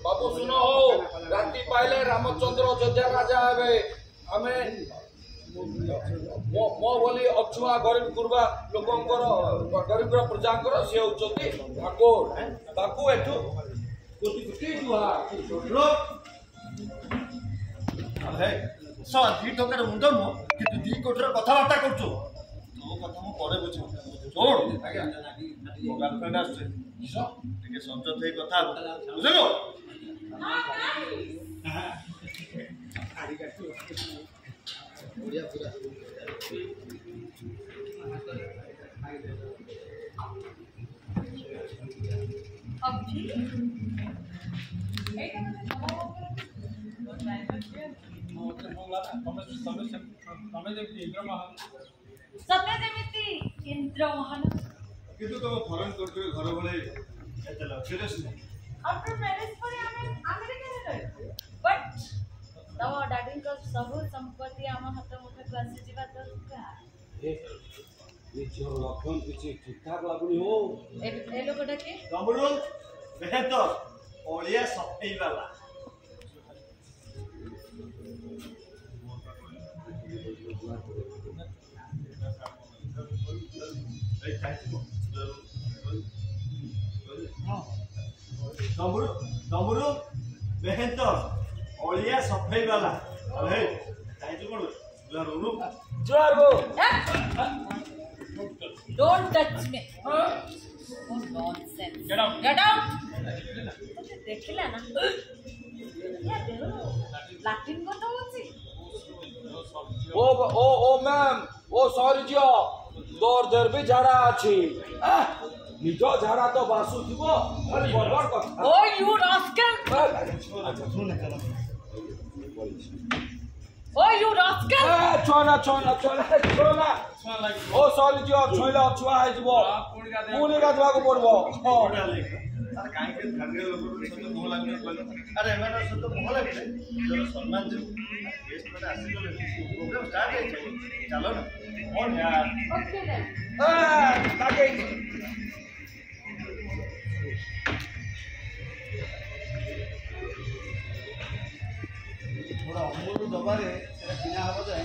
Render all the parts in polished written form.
बाबू सुनो हो राति पाइले रामचंद्र अयोध्या राजा हे आमे मो बोली अछुआ गरीब गुरबा लोकंकर गरीब प्रजांकर से होचती ठाकुर बापू एठू कोटी कोटी जुहा अरे सर दी टकर मुंड मो कि तू दी कोठर कथावार्ता करछो तो कथा मो परे बुझो छोड़ मो गर्लफ्रेंड आछे टिके संजत हे कथा बुझलो आरी काटी ओडिया पूरा अभी इंद्र महान किंतु तुम फॉरेन कंट्री घर वाले एते लक्ष्यलेस आफ्टर मैरिज पर हमें अमेरिका रे रहे बट तव डैडी को सब संपत्ति हम हाथ मुठा को आसी जीवा दरकार ये जो लक्षण किछि ठीक ठाक लागुनी हो ए लोकटा के डमरू बेहतर ओलिया सफाई वाला डमरू बेहतर ओलिया सफाई वाला अरे चाहिए कौन जरूर जरूर don't touch me nonsense get out देखिला ना या देरो लैटिन को तो होची ओ मैम ओ सॉरी जियो दौर देर भी झाड़ा अछि निज झाड़ा तो बासु थिबो खाली बरबर कथा ओ यू रास्कल ओ यू रास्कल छोना ओ सॉरी जियो छोइला छुआ है जिवो पुनी गाधवा को पड़बो अरे काहे के धरगे लोग सब मोह लागने बोल अरे एमाना सब तो मोह लागले जो सम्मान जो गेस्ट पर आसी गले प्रोग्राम स्टार्ट है चलो ना कौन यार ओके देन ताके थोड़ा अमूल दबारे सेटा बिना हबो जाय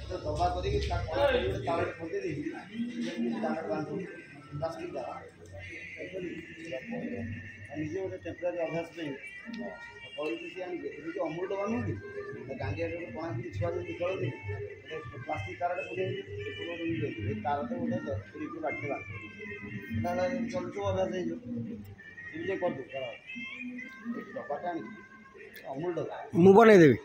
तो दबा करी के तार खोदे दे दाना बांधो प्लास्टिक दा निजे गोटे टेम्परारी अभ्यास नहीं पॉलिसी आने जो अमूल डबा नुह गांडिया पहुँच छुआ जो निकलती प्लास्टिक तार पुरे तार तो गोटे पूरी बाटे चलुच अभ्यास हो कर दबाटा अमूल डबा मु बनईदेवी।